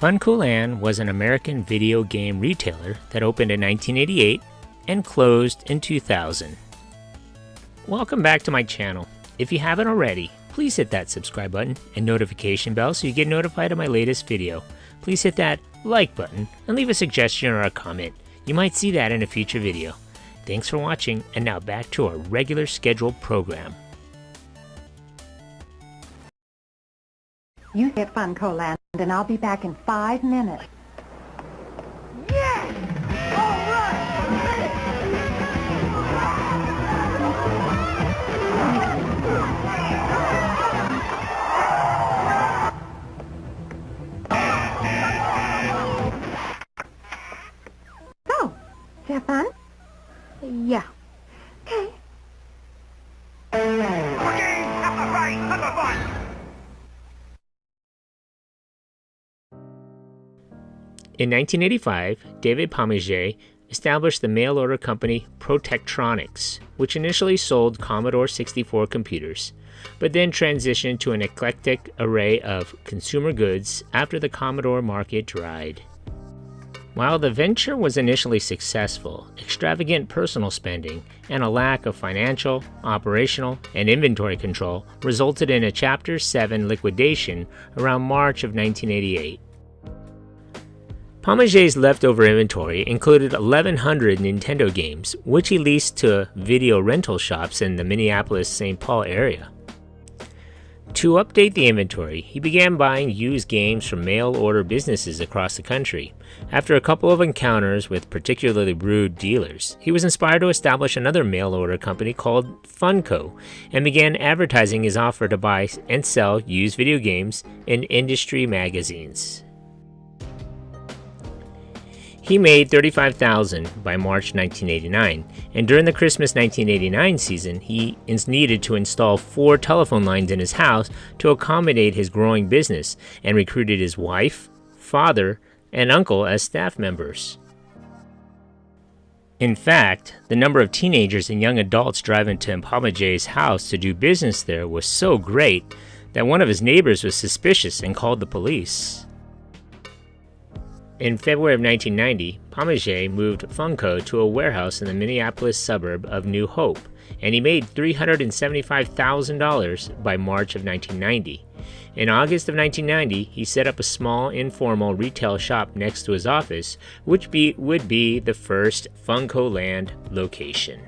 Funcoland was an American video game retailer that opened in 1988 and closed in 2000. Welcome back to my channel. If you haven't already, please hit that subscribe button and notification bell so you get notified of my latest video. Please hit that like button and leave a suggestion or a comment. You might see that in a future video. Thanks for watching, and now back to our regular scheduled program. You hit Funcoland, and I'll be back in 5 minutes. Yeah! All So, have fun? Yeah. Okay. In 1985, David Pomager established the mail-order company Protectronics, which initially sold Commodore 64 computers, but then transitioned to an eclectic array of consumer goods after the Commodore market dried. While the venture was initially successful, extravagant personal spending and a lack of financial, operational, and inventory control resulted in a Chapter 7 liquidation around March of 1988. Pomager's leftover inventory included 1,100 Nintendo games, which he leased to video rental shops in the Minneapolis-St. Paul area. To update the inventory, he began buying used games from mail-order businesses across the country. After a couple of encounters with particularly rude dealers, he was inspired to establish another mail-order company called Funco and began advertising his offer to buy and sell used video games in industry magazines. He made $35,000 by March 1989, and during the Christmas 1989 season, he needed to install 4 telephone lines in his house to accommodate his growing business, and recruited his wife, father, and uncle as staff members. In fact, the number of teenagers and young adults driving to Pomager's house to do business there was so great that one of his neighbors was suspicious and called the police. In February of 1990, Pomager moved Funco to a warehouse in the Minneapolis suburb of New Hope, and he made $375,000 by March of 1990. In August of 1990, he set up a small, informal retail shop next to his office, which would be the first Funcoland location.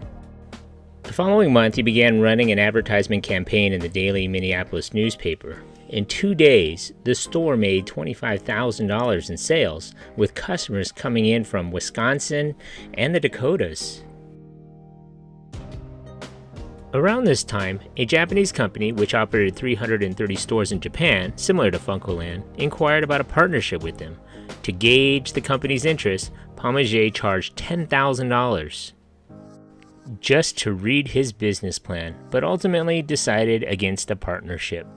The following month, he began running an advertisement campaign in the daily Minneapolis newspaper. In 2 days, the store made $25,000 in sales, with customers coming in from Wisconsin and the Dakotas. Around this time, a Japanese company which operated 330 stores in Japan, similar to Funcoland, inquired about a partnership with them. To gauge the company's interest, Pomager charged $10,000 just to read his business plan, but ultimately decided against a partnership.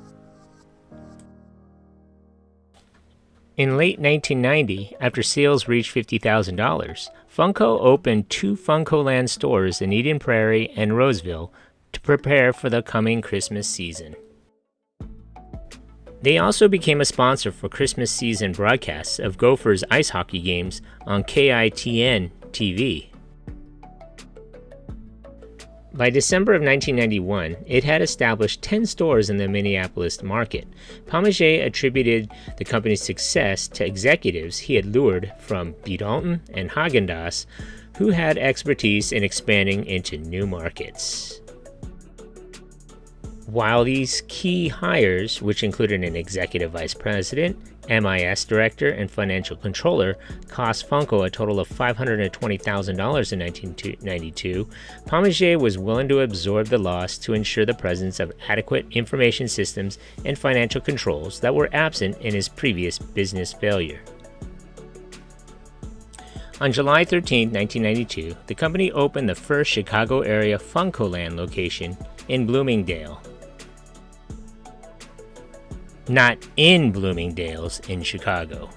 In late 1990, after sales reached $50,000, Funco opened 2 Funcoland stores in Eden Prairie and Roseville to prepare for the coming Christmas season. They also became a sponsor for Christmas season broadcasts of Gophers ice hockey games on KITN TV. By December of 1991, it had established 10 stores in the Minneapolis market. Pomager attributed the company's success to executives he had lured from B. Dalton and Häagen-Dazs, who had expertise in expanding into new markets. While these key hires, which included an executive vice president, MIS director, and financial controller, cost Funco a total of $520,000 in 1992, Pomager was willing to absorb the loss to ensure the presence of adequate information systems and financial controls that were absent in his previous business failure. On July 13, 1992, the company opened the first Chicago area Funcoland location in Bloomingdale. Not in Bloomingdale's in Chicago.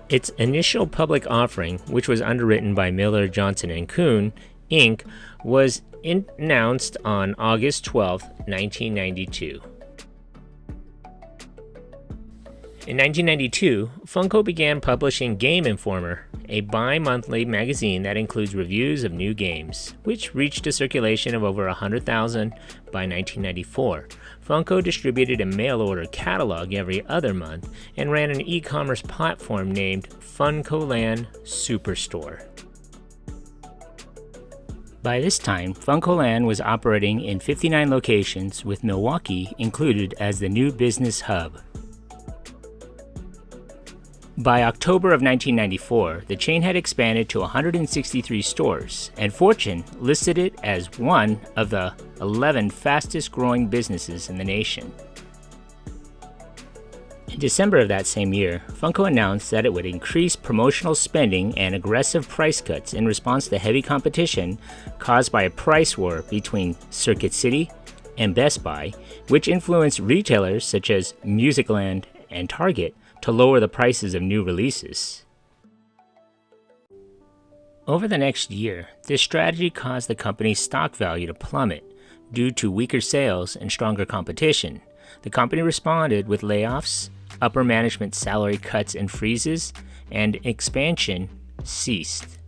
Its initial public offering, which was underwritten by Miller, Johnson & Kuhn, Inc., was announced on August 12, 1992. In 1992, Funko began publishing Game Informer, a bi-monthly magazine that includes reviews of new games, which reached a circulation of over 100,000 by 1994. Funko distributed a mail-order catalog every other month and ran an e-commerce platform named Funcoland Superstore. By this time, Funcoland was operating in 59 locations, with Milwaukee included as the new business hub. By October of 1994, the chain had expanded to 163 stores, and Fortune listed it as one of the 11 fastest-growing businesses in the nation. In December of that same year, Funko announced that it would increase promotional spending and aggressive price cuts in response to heavy competition caused by a price war between Circuit City and Best Buy, which influenced retailers such as Musicland and Target to lower the prices of new releases. Over the next year, this strategy caused the company's stock value to plummet due to weaker sales and stronger competition. The company responded with layoffs, upper management salary cuts and freezes, and expansion ceased.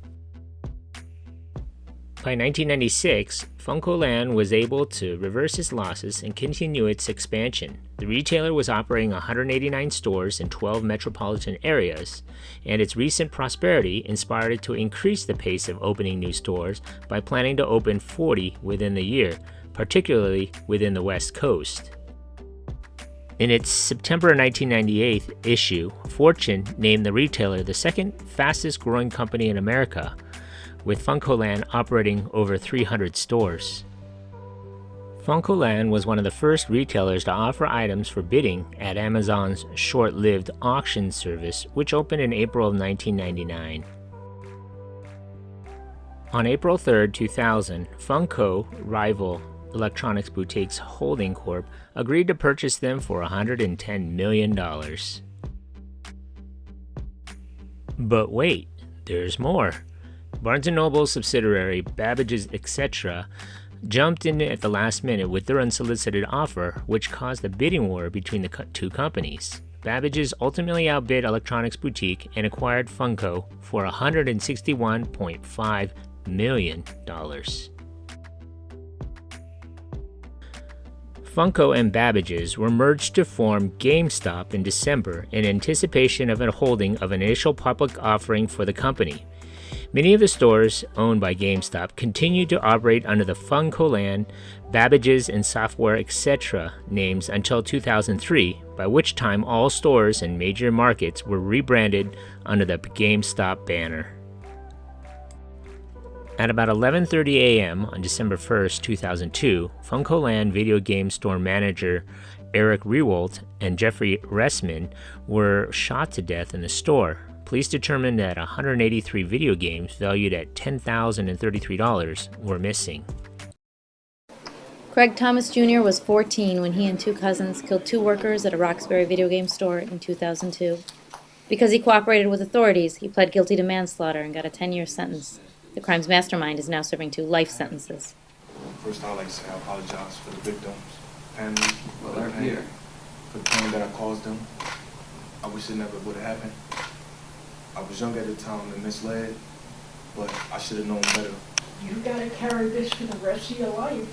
By 1996, Funcoland was able to reverse its losses and continue its expansion. The retailer was operating 189 stores in 12 metropolitan areas, and its recent prosperity inspired it to increase the pace of opening new stores by planning to open 40 within the year, particularly within the West Coast. In its September 1998 issue, Fortune named the retailer the second fastest growing company in America, with Funcoland operating over 300 stores. Funcoland was one of the first retailers to offer items for bidding at Amazon's short-lived auction service, which opened in April of 1999. On April 3, 2000, Funko rival Electronics Boutiques Holding Corp. Agreed to purchase them for $110 million. But wait, there's more. Barnes & Noble's subsidiary, Babbage's Etc., jumped in at the last minute with their unsolicited offer, which caused a bidding war between the two companies. Babbage's ultimately outbid Electronics Boutique and acquired Funko for $161.5 million. Funko and Babbage's were merged to form Gamestop in December in anticipation of a holding of an initial public offering for the company. Many of the stores owned by GameStop continued to operate under the Funcoland, Babbage's, and Software Etc. names until 2003, by which time all stores in major markets were rebranded under the GameStop banner. At about 11:30 a.m. on December 1, 2002, Funcoland video game store manager Eric Rewalt and Jeffrey Ressman were shot to death in the store. Police determined that 183 video games valued at $10,033 were missing. Craig Thomas Jr. was 14 when he and two cousins killed two workers at a Roxbury video game store in 2002. Because he cooperated with authorities, he pled guilty to manslaughter and got a 10-year sentence. The crime's mastermind is now serving 2 life sentences. First, I'd like to say I apologize for the victims, families, for the pain, for the pain that I caused them. I wish it never would have happened. I was young at the time and misled, but I should have known better. You gotta carry this for the rest of your life.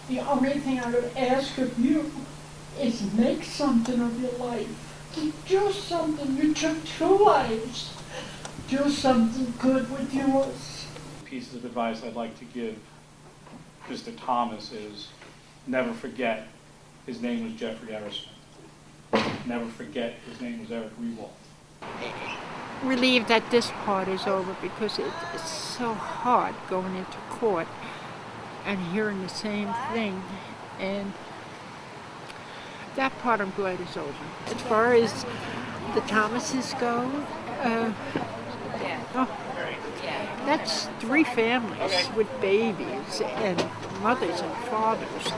The only thing I would ask of you is make something of your life. Do something. You took 2 lives. Do something good with yours. Pieces of advice I'd like to give Mr. Thomas is never forget his name was Jeffrey Errisman. Never forget his name was Eric Rewalt. Relieved that this part is over because it's so hard going into court and hearing the same thing, and that part I'm glad is over. As far as the Thomases go, that's 3 families with babies and mothers and fathers.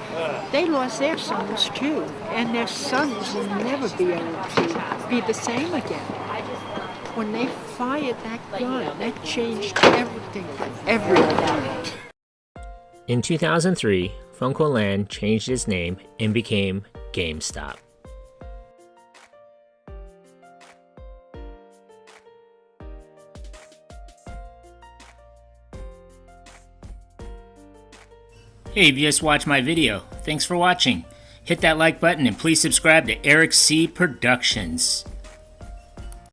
They lost their sons too, and their sons will never be able to be the same again. When they fired that gun, that changed everything for everyone. In 2003, Funcoland changed its name and became GameStop. Hey, you just watched my video. Thanks for watching. Hit that like button and please subscribe to Eric C. Productions.